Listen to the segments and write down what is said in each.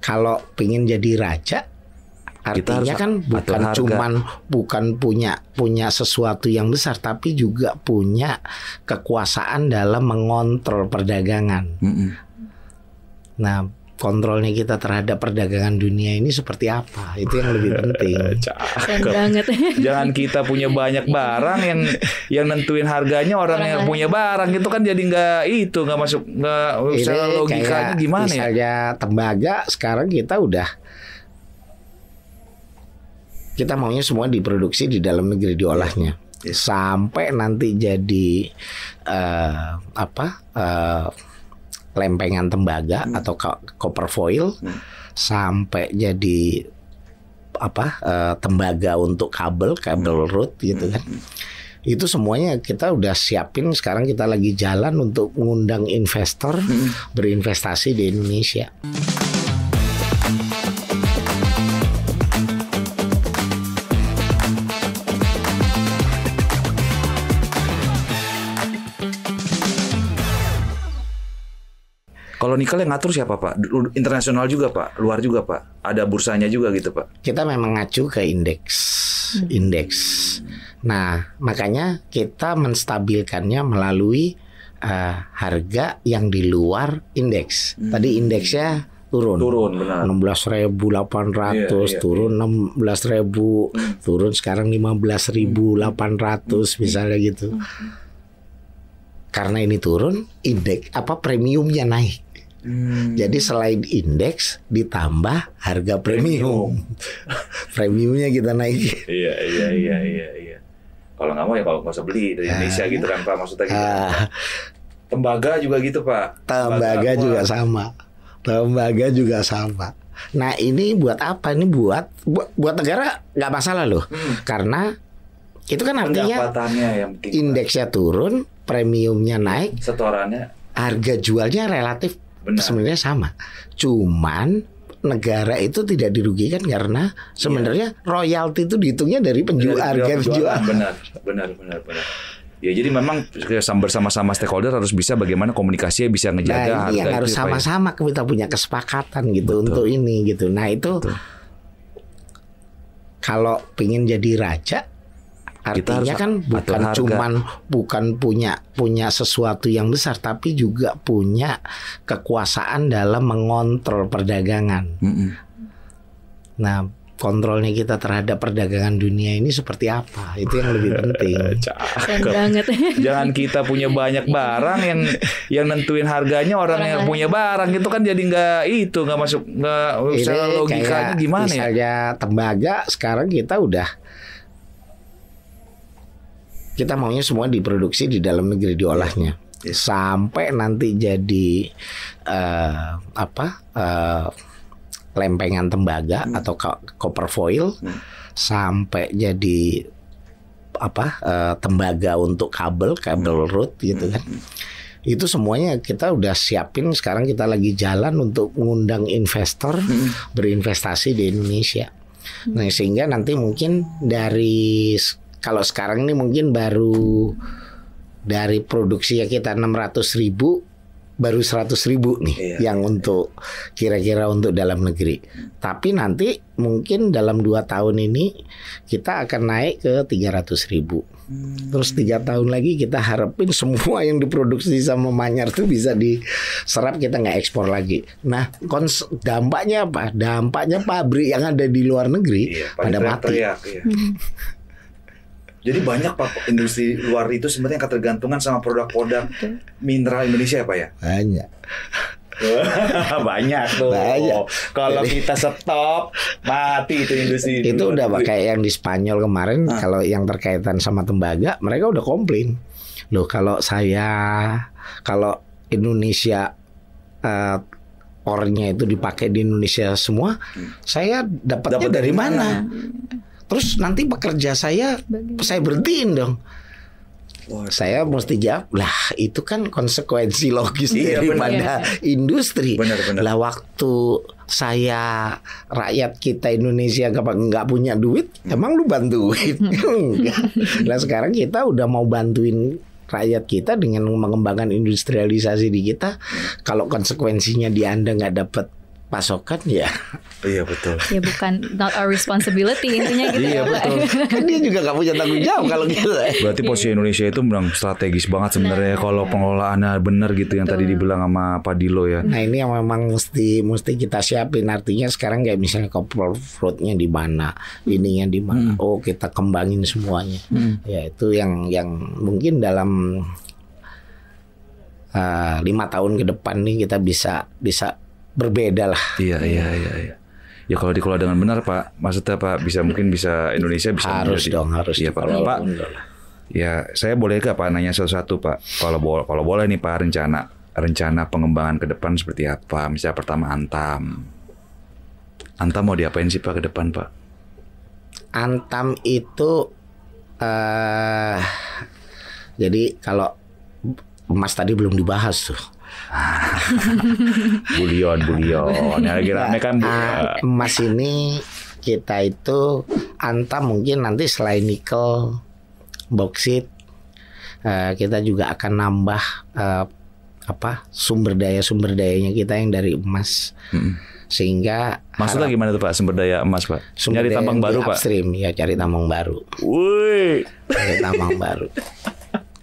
Kalau pengen jadi raja, artinya kan bukan punya sesuatu yang besar, tapi juga punya kekuasaan dalam mengontrol perdagangan. Nah, kontrolnya kita terhadap perdagangan dunia ini seperti apa? Itu yang lebih penting. Banget. Jangan kita punya banyak barang yang nentuin harganya orang yang punya barang, itu kan jadi nggak masuk secara logikanya gimana ya? Misalnya tembaga sekarang kita maunya semua diproduksi di dalam negeri, diolahnya sampai nanti jadi lempengan tembaga atau copper foil, sampai jadi tembaga untuk kabel root gitu kan. Itu semuanya kita udah siapin. Sekarang kita lagi jalan untuk mengundang investor berinvestasi di Indonesia. Kalau nikel yang ngatur siapa, Pak? Internasional juga, Pak? Luar juga, Pak? Ada bursanya juga gitu, Pak? Kita memang ngacu ke indeks. Nah, makanya kita menstabilkannya melalui harga yang di luar indeks. Tadi indeksnya turun benar. 16.800 turun 16.000, turun sekarang 15.800 misalnya gitu. Karena ini turun, indeks premiumnya naik. Jadi selain indeks ditambah harga premium. Premiumnya kita naik. Iya. Kalau nggak mau ya kalau nggak usah beli dari Indonesia gitu kan, Pak, maksudnya gitu. Tembaga juga gitu, Pak. Tembaga juga sama. Nah, ini buat apa? Ini buat negara nggak masalah loh. Karena itu kan artinya indeksnya turun, premiumnya naik, setorannya, harga jualnya relatif sebenarnya sama. Cuman negara itu tidak dirugikan karena sebenarnya royalti itu dihitungnya dari harga penjualan. Benar. Ya, jadi memang bersama-sama stakeholder harus bisa bagaimana komunikasinya bisa ngejaga harga yang harus itu, sama-sama kita punya kesepakatan gitu. Betul. Untuk ini gitu. Nah, itu kalau pengen jadi raja, artinya kan bukan punya sesuatu yang besar, tapi juga punya kekuasaan dalam mengontrol perdagangan. Nah, kontrolnya kita terhadap perdagangan dunia ini seperti apa? Itu yang lebih penting. Banget. Jangan kita punya banyak barang yang nentuin harganya orang yang punya barang, itu kan jadi nggak masuk secara logikanya gimana ya? Misalnya tembaga sekarang kita maunya semua diproduksi di dalam negeri, diolahnya sampai nanti jadi lempengan tembaga atau copper foil, sampai jadi tembaga untuk kabel root gitu kan. Itu semuanya kita udah siapin. Sekarang kita lagi jalan untuk mengundang investor berinvestasi di Indonesia. Nah, sehingga nanti mungkin kalau sekarang ini mungkin baru dari produksi kita 600.000, baru 100.000 nih yang untuk kira-kira untuk dalam negeri. Tapi nanti mungkin dalam 2 tahun ini kita akan naik ke 300.000. Terus 3 tahun lagi kita harapin semua yang diproduksi sama Manyar tuh bisa diserap, kita nggak ekspor lagi. Nah, dampaknya apa? Dampaknya pabrik yang ada di luar negeri pada mati. Jadi banyak, Pak, industri luar itu sebenarnya ketergantungan sama produk-produk mineral Indonesia ya, Pak ya? Banyak. Banyak tuh. Kalau kita stop, mati itu industri. Itu udah kayak yang di Spanyol kemarin. Kalau yang terkaitan sama tembaga, mereka udah komplain. Loh, kalau Indonesia ornya itu dipakai di Indonesia semua, saya dapatnya dari mana? Terus nanti pekerja saya berhentiin dong. Saya mesti jawab, lah itu kan konsekuensi logis daripada industri. Benar. Lah waktu saya rakyat kita Indonesia nggak punya duit, emang lu bantuin? Enggak. Nah, sekarang kita udah mau bantuin rakyat kita dengan mengembangkan industrialisasi di kita. Kalau konsekuensinya di Anda nggak dapat pasokan ya. Iya betul. Ya bukan not our responsibility intinya gitu Iya ya Pak. betul. Kan dia juga nggak punya tanggung jawab kalau gitu. Berarti posisi Indonesia itu memang strategis banget sebenarnya kalau pengelolaannya benar gitu yang tadi dibilang sama Pak Dilo ya. Nah ini yang memang mesti kita siapin. Artinya sekarang kayak misalnya couple fruitnya di mana, ininya di mana. Oh kita kembangin semuanya. Ya itu yang mungkin dalam 5 tahun ke depan nih kita bisa berbeda lah. Iya. Ya kalau dikelola dengan benar Pak, maksudnya Pak mungkin bisa Indonesia bisa harus menjadi, dong harus. Iya Pak. Ya saya boleh gak Pak nanya satu-satu Pak? Kalau boleh nih Pak rencana pengembangan ke depan seperti apa? Misalnya pertama Antam mau diapain sih Pak ke depan Pak? Antam itu jadi kalau emas tadi belum dibahas tuh. Bulion. Ya lagi rame kan emas ini kita itu Antam mungkin nanti selain nikel, boksit, kita juga akan nambah sumber dayanya kita yang dari emas. Sehingga maksudnya gimana tuh Pak sumber daya emas Pak? Nyari tambang baru Pak? Upstream ya, cari tambang baru. Woi, cari tambang baru.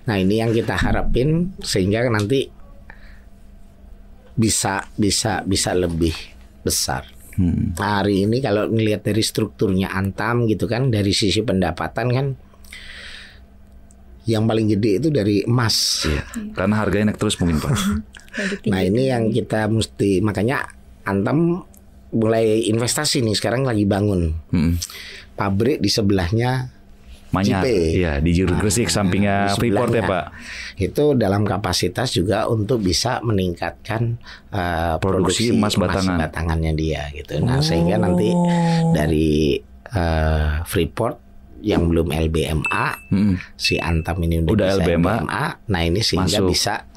Nah ini yang kita harapin sehingga nanti bisa lebih besar. Nah, hari ini kalau ngelihat dari strukturnya Antam gitu kan, dari sisi pendapatan kan yang paling gede itu dari emas. Iya, karena harganya naik terus mungkin Pak. Nah ini yang kita mesti, makanya Antam mulai investasi nih, sekarang lagi bangun pabrik di sebelahnya Manyar, iya di Gresik sampingnya Freeport ya Pak. Itu dalam kapasitas juga untuk bisa meningkatkan produksi emas batangannya dia gitu. Nah sehingga nanti dari Freeport yang belum LBMA, si Antam ini udah bisa LBMA. Nah ini sehingga bisa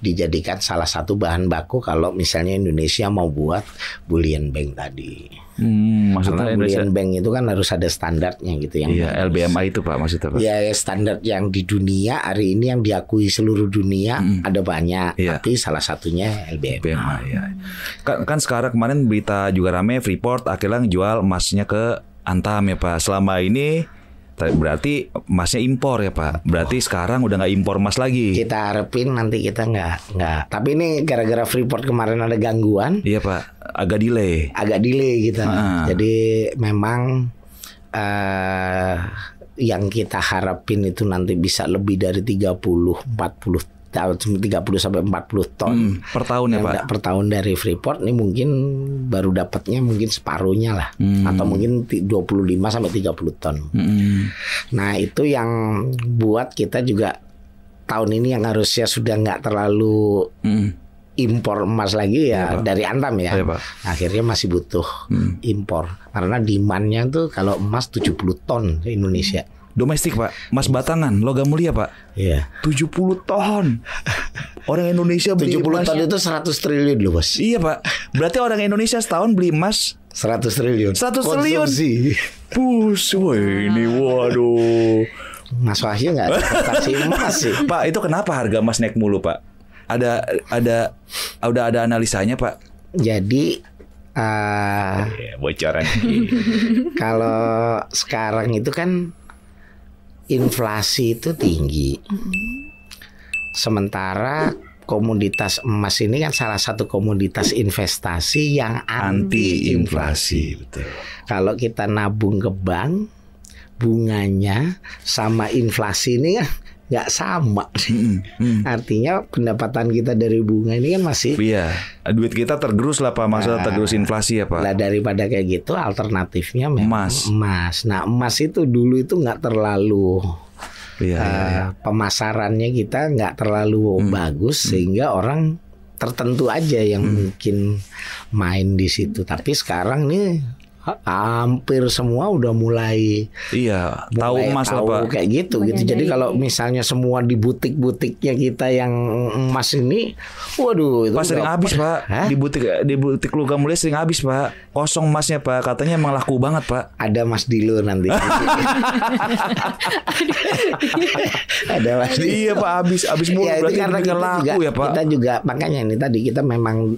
dijadikan salah satu bahan baku kalau misalnya Indonesia mau buat bullion bank tadi. Maksudnya bullion bank itu kan harus ada standarnya gitu yang LBMA itu Pak maksudnya Pak. Ya standar yang di dunia hari ini yang diakui seluruh dunia ada banyak, tapi salah satunya LBMA. Ya. Kan sekarang kemarin berita juga rame Freeport akhirnya jual emasnya ke Antam ya Pak. Selama ini berarti emasnya impor ya Pak. Berarti sekarang udah nggak impor emas lagi. Kita harapin nanti kita nggak. Tapi ini gara-gara Freeport kemarin ada gangguan. Iya Pak. Agak delay kita. Jadi memang yang kita harapin itu nanti bisa lebih dari 30 sampai 40 ton per tahun ya Pak. Per tahun dari Freeport ini mungkin baru dapatnya mungkin separuhnya lah, atau mungkin 25 sampai 30 ton. Nah itu yang buat kita juga tahun ini yang harusnya sudah nggak terlalu impor emas lagi ya dari Antam ya. Akhirnya masih butuh impor karena demandnya tuh kalau emas 70 ton ke Indonesia. Domestik Pak, emas batangan, logam mulia Pak. Iya. 70 ton. Orang Indonesia beli 70 ton itu 100 triliun loh Bos. Iya Pak. Berarti orang Indonesia setahun beli emas 100 triliun. 100 triliun. Ini waduh. Mas Wahyu nggak ada investasi emas sih. Pak, itu kenapa harga emas naik mulu Pak? Udah ada analisanya Pak. Jadi bocoran. Kalau sekarang itu kan inflasi itu tinggi. Sementara komoditas emas ini kan salah satu komoditas investasi yang anti inflasi. Betul. Kalau kita nabung ke bank, bunganya sama inflasi ini kan nggak sama. Artinya pendapatan kita dari bunga ini kan masih. Iya, duit kita tergerus lah Pak, maksudnya tergerus inflasi ya Pak. Lah daripada kayak gitu alternatifnya memang emas. Nah emas itu dulu itu nggak terlalu pemasarannya kita nggak terlalu bagus sehingga orang tertentu aja yang mungkin main di situ. Tapi sekarang nih hampir semua udah mulai tahu emas lah Pak. Kayak gitu. Jadi kalau misalnya semua di butik-butiknya kita yang emas ini, waduh itu sering habis Pak. Di butik logam mulia sering habis Pak. Kosong emasnya Pak. Katanya emang laku banget Pak. Ada Mas Dilo nanti. Ada Mas Dilo. Iya Pak, habis mulu. Ya, berarti karena kita laku juga, ya Pak. Kita juga makanya ini tadi kita memang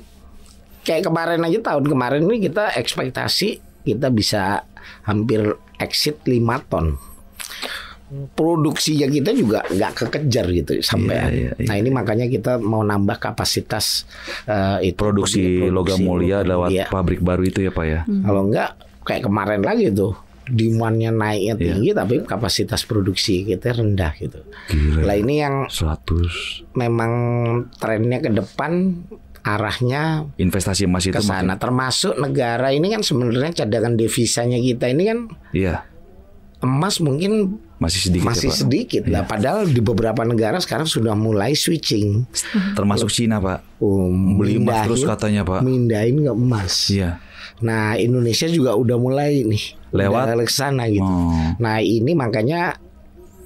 kayak kemarin aja, tahun kemarin ini kita ekspektasi kita bisa hampir exit 5 ton. Produksinya kita juga nggak kekejar gitu sampai. Nah ini makanya kita mau nambah kapasitas itu, produksi logam mulia lewat pabrik baru itu ya Pak ya. Kalau enggak kayak kemarin lagi tuh, demand-nya naiknya tinggi tapi kapasitas produksi kita rendah gitu. Lah ini yang 100 memang trennya ke depan, arahnya investasi emas itu ke sana. Termasuk negara ini kan sebenarnya cadangan devisanya kita ini kan emas mungkin masih sedikit lah. Padahal di beberapa negara sekarang sudah mulai switching. Termasuk Cina Pak. Beli emas terus katanya Pak. Mindahin ke emas. Iya. Nah Indonesia juga udah mulai nih lewat ke sana gitu. Nah ini makanya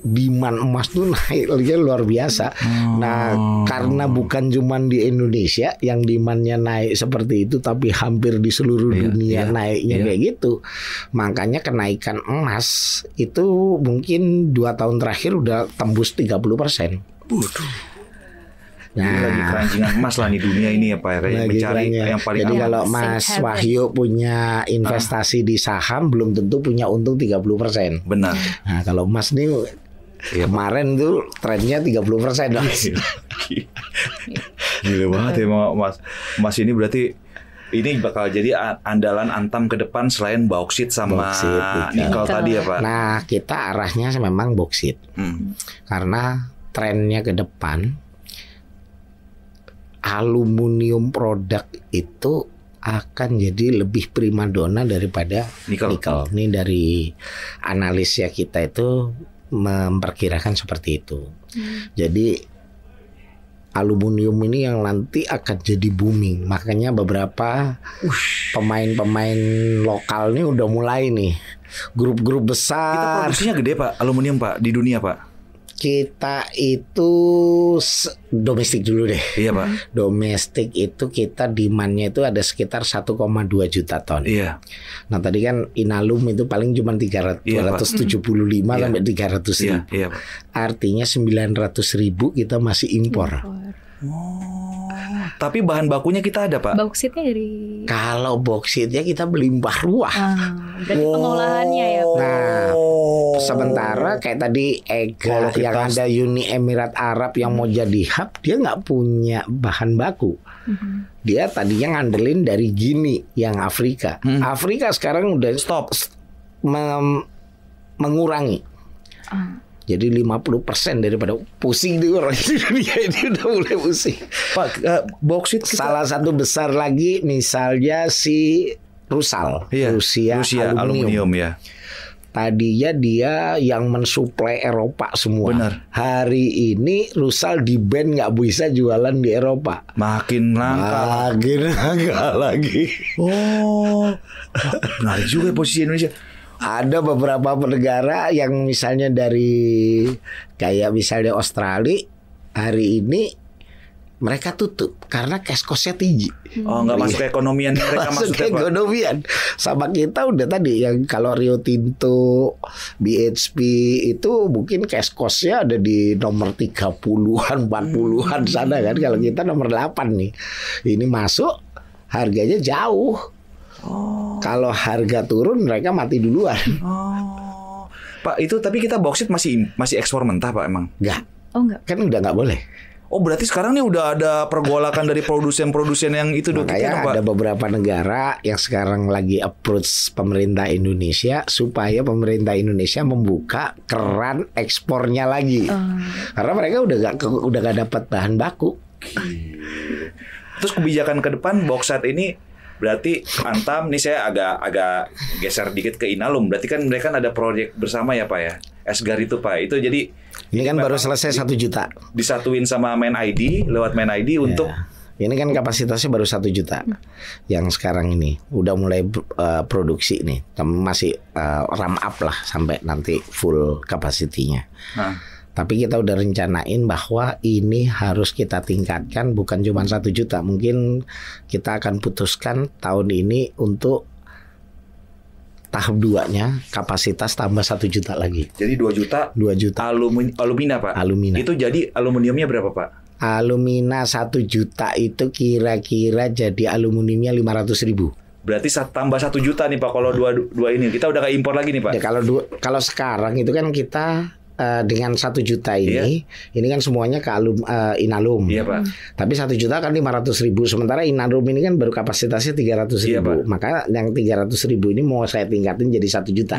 demand emas tuh naik luar biasa. Nah karena bukan cuma di Indonesia yang demandnya naik seperti itu, tapi hampir di seluruh dunia naiknya kayak gitu. Makanya kenaikan emas itu mungkin 2 tahun terakhir udah tembus 30%. Nah, lagi keranjingan emas lah di dunia ini ya Pak, kayak mencari yang paling. Jadi kalau Mas Wahyu punya investasi di saham belum tentu punya untung 30%. Benar. Nah kalau emas nih kemarin tuh trennya 30%. Gila banget ya Mas. Mas ini berarti ini bakal jadi andalan Antam ke depan selain bauksit sama nikel tadi ya Pak. Nah kita arahnya memang bauksit. Karena trennya ke depan aluminium produk itu akan jadi lebih primadona daripada nikel. Ini dari analis ya kita itu memperkirakan seperti itu. Jadi aluminium ini yang nanti akan jadi booming. Makanya beberapa pemain-pemain lokal ini udah mulai nih, grup-grup besar. Kita produksinya gede Pak, aluminium Pak di dunia Pak. Kita itu domestik dulu deh. Iya Pak. Domestik itu kita demandnya itu ada sekitar 1,2 juta ton. Iya. Nah tadi kan Inalum itu paling cuma 275 sampai 300 ribu. Iya, Pak. Artinya 900.000 kita masih impor. Tapi bahan bakunya kita ada Pak. Bauksit-nya dari. Kalau bauksit-nya kita beli mbah ruah. Berarti pengolahannya ya Pak. Nah sementara kayak tadi EGA yang ada Uni Emirat Arab yang mau jadi hub, dia nggak punya bahan baku. Dia tadinya ngandelin dari Gini yang Afrika. Afrika sekarang udah stop mengurangi. Jadi 50% daripada pusing di orang di dunia ini udah mulai pusing. Pak, bauksit salah satu besar lagi misalnya si Rusal, Rusia aluminium ya. Tadinya dia yang mensuplai Eropa semua. Benar. Hari ini Rusal di ban nggak bisa jualan di Eropa. Makin langka lagi. Menarik juga posisi Indonesia. Ada beberapa negara yang misalnya dari kayak misalnya Australia hari ini mereka tutup karena cash cost-nya tinggi. Nggak masuk ke ekonomian mereka masuk ke ekonomian. Sama kita udah tadi yang kalau Rio Tinto, BHP itu mungkin cash cost-nya ada di nomor 30-an, 40-an sana kan. Kalau kita nomor 8 nih. Ini masuk harganya jauh. Kalau harga turun mereka mati duluan. Pak itu tapi kita bauksit masih ekspor mentah Pak emang? Enggak. Enggak. Kan udah nggak boleh. Berarti sekarang nih udah ada pergolakan dari produsen-produsen yang itu dong. Makanya ada beberapa negara yang sekarang lagi approach pemerintah Indonesia supaya pemerintah Indonesia membuka keran ekspornya lagi. Karena mereka udah gak dapat bahan baku. Terus kebijakan ke depan bauksit ini berarti Antam nih saya agak geser dikit ke Inalum. Berarti kan mereka ada proyek bersama ya Pak ya. Esgar itu Pak. Itu jadi ini kan baru selesai 1 juta. Disatuin sama Main ID lewat Main ID untuk ini kan kapasitasnya baru 1 juta. Yang sekarang ini udah mulai produksi nih. Masih ramp up lah sampai nanti full kapasitinya. Tapi kita udah rencanain bahwa ini harus kita tingkatkan bukan cuma 1 juta. Mungkin kita akan putuskan tahun ini untuk tahap 2-nya kapasitas tambah 1 juta lagi. Jadi 2 juta. 2 juta. Alumina Pak. Alumina. Itu jadi aluminiumnya berapa Pak? Alumina 1 juta itu kira-kira jadi aluminiumnya 500.000. Berarti tambah 1 juta nih Pak kalau dua ini. Kita udah nggak impor lagi nih Pak. Ya, kalau sekarang itu kan kita dengan 1 juta ini, ini kan semuanya ke Inalum. Iya Pak. Tapi 1 juta kan 500.000. Sementara Inalum ini kan baru kapasitasnya 300.000. Iya, Pak. Maka yang 300.000 ini mau saya tingkatin jadi 1 juta.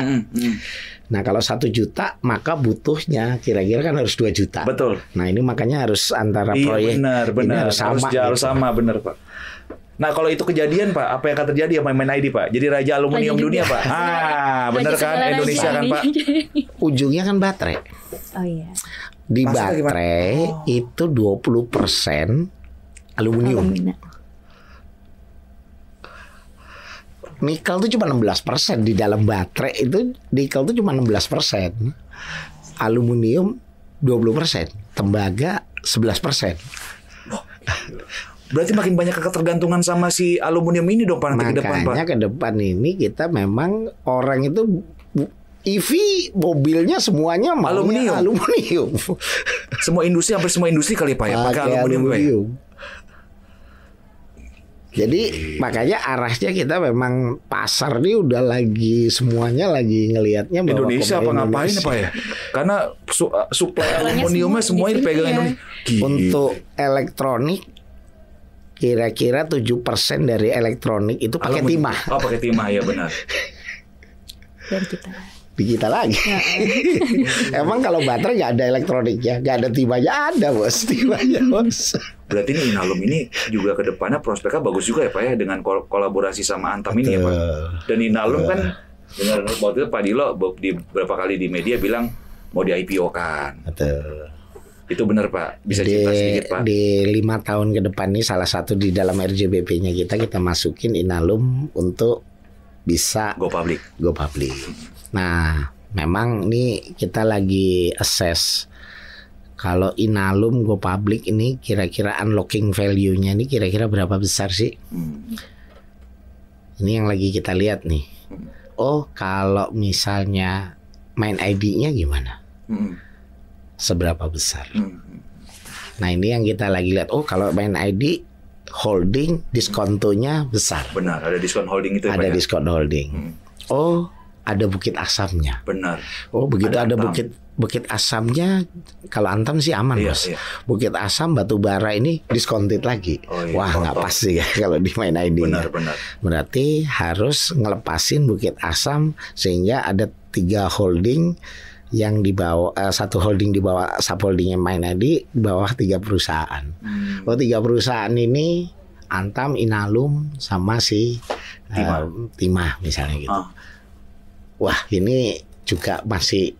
Nah kalau 1 juta maka butuhnya kira-kira kan harus 2 juta. Betul. Nah ini makanya harus antara proyek benar. ini harus sama. Harus sama, benar Pak. Nah kalau itu kejadian Pak, apa yang akan terjadi sama Main ID Pak? Jadi raja aluminium dunia Pak. Benar kan Indonesia kan Pak? Ujungnya kan baterai. Oh iya. Di Maksudnya baterai itu 20% aluminium. Alumina. Nikel itu cuma 16% di dalam baterai itu nikel itu cuma 16%. Aluminium 20%, tembaga 11%. Berarti makin banyak ketergantungan sama si aluminium ini dong Pak nanti ke depan Pak. Makanya ke depan ini kita memang orang itu EV mobilnya semuanya aluminium. Semua industri, hampir semua industri kali Pak ya pakai aluminium. Pak, ya? Jadi makanya arahnya kita memang pasar ini udah lagi semuanya lagi ngelihatnya bahwa Indonesia apa ngapain Pak ya? Karena suplai aluminiumnya semuanya dipegang Indonesia. Untuk elektronik kira-kira 7% dari elektronik itu pakai timah. Oh pakai timah ya benar. Dari kita. Di kita lagi. Emang kalau baterai nggak ada elektroniknya, nggak ada timahnya, ada bos, timahnya bos. Berarti ini Inalum ini juga ke depannya prospeknya bagus juga ya Pak ya dengan kolaborasi sama Antam ini ya Pak. Dan Inalum kan dengan waktu itu Pak Dilo di beberapa kali di media bilang mau di IPO kan. Betul. Itu benar Pak. Bisa cerita sedikit Pak. Di 5 tahun ke depan ini salah satu di dalam RJBP-nya kita masukin Inalum untuk bisa Go public. Nah, memang ini kita lagi assess kalau Inalum go public ini kira-kira unlocking value-nya ini kira-kira berapa besar sih? Ini yang lagi kita lihat nih. Oh, kalau misalnya Main ID-nya gimana? Seberapa besar? Nah, ini yang kita lagi lihat. Oh, kalau Main ID holding diskontonya besar. Benar, ada diskon holding itu ada Pak, diskon holding. Oh, ada Bukit Asamnya. Benar. Oh, begitu ada Antam. Bukit Asamnya, kalau Antam sih aman bos. Iya. Bukit Asam batu bara ini discounted lagi. Oh, iya. Wah, nggak pas sih ya kalau di Main ID. Benar. Berarti harus ngelepasin Bukit Asam sehingga ada 3 holding yang di bawah, 1 holding di bawah subholdingnya Main ID, di bawah 3 perusahaan. Oh, 3 perusahaan ini Antam, Inalum sama si Timah misalnya gitu. Wah, ini juga masih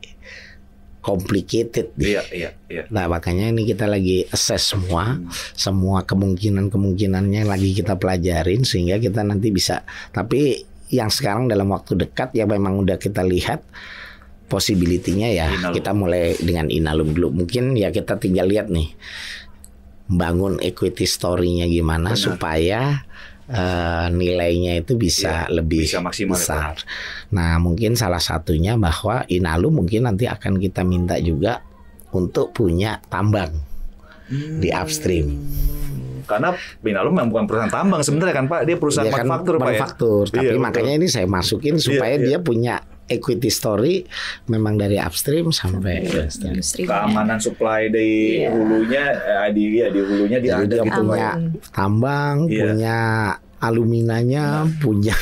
complicated. Iya. Nah, makanya ini kita lagi assess semua kemungkinannya lagi kita pelajarin sehingga kita nanti bisa. Tapi yang sekarang dalam waktu dekat ya memang udah kita lihat possibility-nya ya Inalum. Kita mulai dengan Inalum dulu. Mungkin ya kita tinggal lihat nih bangun equity story-nya gimana supaya nilainya itu bisa lebih bisa maksimal, besar. Nah, mungkin salah satunya bahwa Inalum mungkin nanti akan kita minta juga untuk punya tambang di upstream. Karena Inalum memang bukan perusahaan tambang sebenarnya kan Pak, dia perusahaan manufaktur Pak. Tapi makanya ini saya masukin supaya dia punya equity story memang dari upstream sampai industri. Keamanan supply di hulunya di hulunya jadi dia gitu, punya tambang, punya aluminanya, punya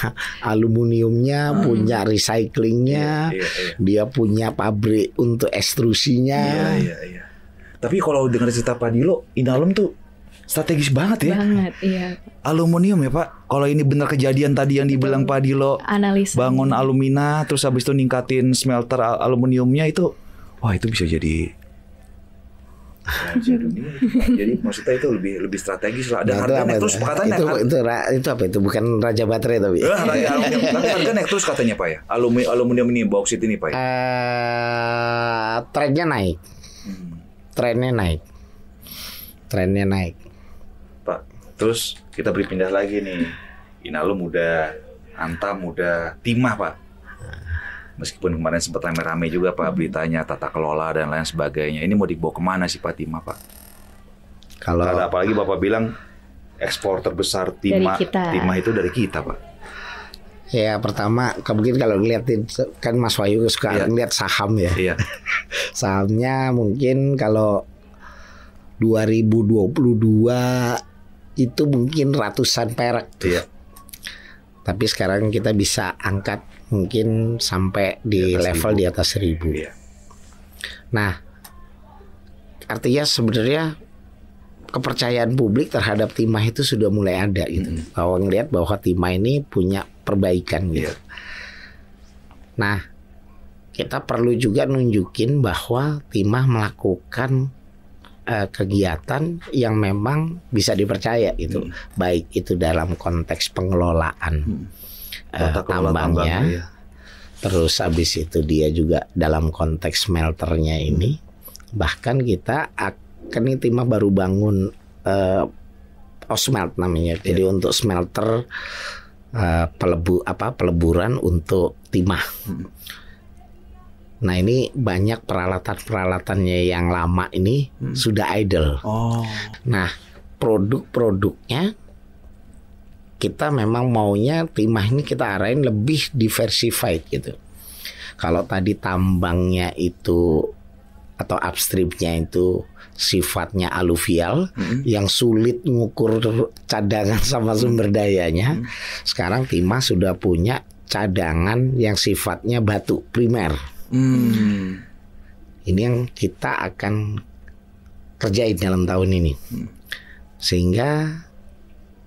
aluminiumnya, punya recyclingnya, dia punya pabrik untuk ekstrusinya. Iya. Tapi kalau dengar cerita Pak Dilo, Inalum tuh strategis banget ya. Iya. Aluminium ya Pak. Kalau ini benar kejadian tadi yang dibilang Pak Dilo, analisa bangun alumina, terus habis itu ningkatin smelter aluminiumnya itu, wah itu bisa jadi raja dunia. Jadi maksudnya itu lebih strategis lah. Dan harga naik terus katanya itu apa itu bukan raja baterai tapi. Raja aluminium. Tapi harga naik terus katanya Pak ya. Aluminium ini bauksit ini Pak ya. Trennya naik. Pak, terus kita berpindah lagi nih. Inalum udah, Antam udah, Timah Pak. Meskipun kemarin sempat rame-rame juga Pak beritanya tata kelola dan lain sebagainya. Ini mau dibawa kemana sih Pak Timah Pak? Kalau Karena apalagi Bapak bilang ekspor terbesar timah Dari kita. itu dari kita, Pak. ya pertama mungkin kalau ngeliatin kan Mas Wahyu suka Iya. ngeliat saham ya. Iya. Sahamnya mungkin kalau 2022 itu mungkin ratusan perak. Iya. Tapi sekarang kita bisa angkat mungkin sampai di atas level 1.000. di atas 1.000. Iya. Nah, artinya sebenarnya kepercayaan publik terhadap timah itu sudah mulai ada gitu. Bahwa ngelihat bahwa timah ini punya perbaikan gitu. Iya. Nah, kita perlu juga nunjukin bahwa timah melakukan kegiatan yang memang bisa dipercaya gitu. Baik itu dalam konteks pengelolaan Tata kelola tambangnya. iya. Terus habis itu dia juga dalam konteks smelternya ini. Bahkan kita ini timah baru bangun Osmelt namanya. Jadi untuk smelter peleburan untuk timah. Nah ini banyak peralatan-peralatannya yang lama ini sudah idle. Oh. Nah produk-produknya kita memang maunya timah ini kita arahin lebih diversified gitu. Kalau tadi tambangnya itu atau upstreamnya itu sifatnya aluvial yang sulit ngukur cadangan sama sumber dayanya. Sekarang timah sudah punya cadangan yang sifatnya batu primer. Ini yang kita akan kerjain dalam tahun ini. Sehingga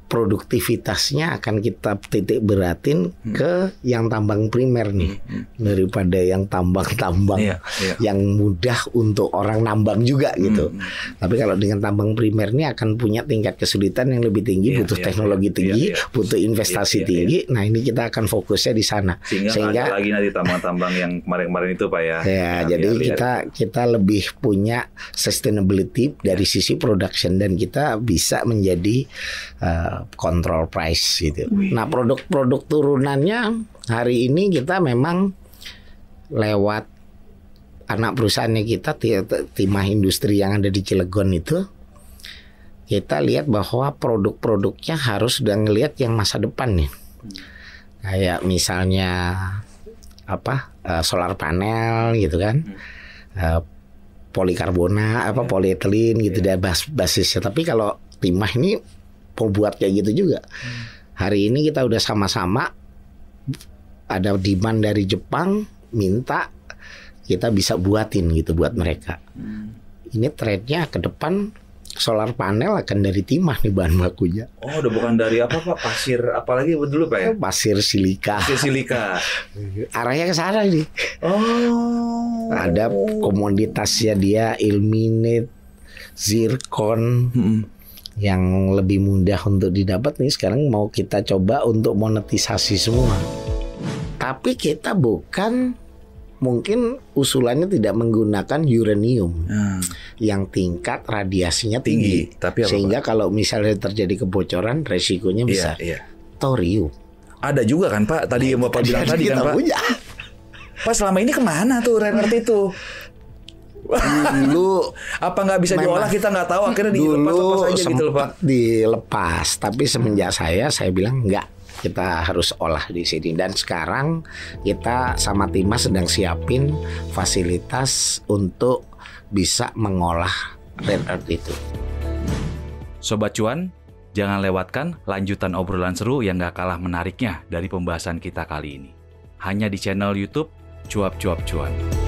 produktivitasnya akan kita titik beratin ke yang tambang primer nih daripada yang tambang-tambang yang mudah untuk orang nambang juga gitu. Tapi kalau dengan tambang primer ini akan punya tingkat kesulitan yang lebih tinggi, butuh teknologi tinggi, butuh investasi tinggi. Nah ini kita akan fokusnya di sana. Sehingga ada lagi nanti tambang-tambang yang kemarin-kemarin itu Pak ya. Ya, jadi kita lebih punya sustainability dari sisi production dan kita bisa menjadi control price gitu. Nah produk-produk turunannya hari ini kita memang lewat anak perusahaannya kita timah industri yang ada di Cilegon itu, kita lihat bahwa produk-produknya harus udah ngelihat yang masa depan nih. Kayak misalnya solar panel gitu kan, polikarbonat polietilen gitu dia basisnya. Tapi kalau timah ini mau buat kayak gitu juga. Hari ini kita udah sama-sama ada demand dari Jepang minta kita bisa buatin gitu buat mereka. Ini trennya ke depan solar panel akan dari timah nih bahan bakunya. Oh, udah bukan dari apa Pak? Pasir apalagi dulu Pak ya? Pasir silika. Pasir silika. Arahnya ke sana nih. Oh. Ada komoditasnya dia ilmenite, zirkon. Yang lebih mudah untuk didapat nih sekarang mau kita coba untuk monetisasi semua. Tapi kita bukan mungkin usulannya tidak menggunakan uranium yang tingkat radiasinya tinggi. Tapi apa, sehingga Pak? Kalau misalnya terjadi kebocoran resikonya besar. Thorium. Ada juga kan Pak tadi yang Bapak bilang tadi kan Pak. Punya. Pak selama ini kemana tuh rare earth itu? Dulu apa nggak bisa diolah kita nggak tahu akhirnya dilepas aja gitu loh Pak. Dilepas tapi semenjak saya bilang enggak, kita harus olah di sini. Dan sekarang kita sama timah sedang siapin fasilitas untuk bisa mengolah rare earth itu. Sobat Cuan, jangan lewatkan lanjutan obrolan seru yang gak kalah menariknya dari pembahasan kita kali ini. Hanya di channel YouTube Cuap Cuap Cuan.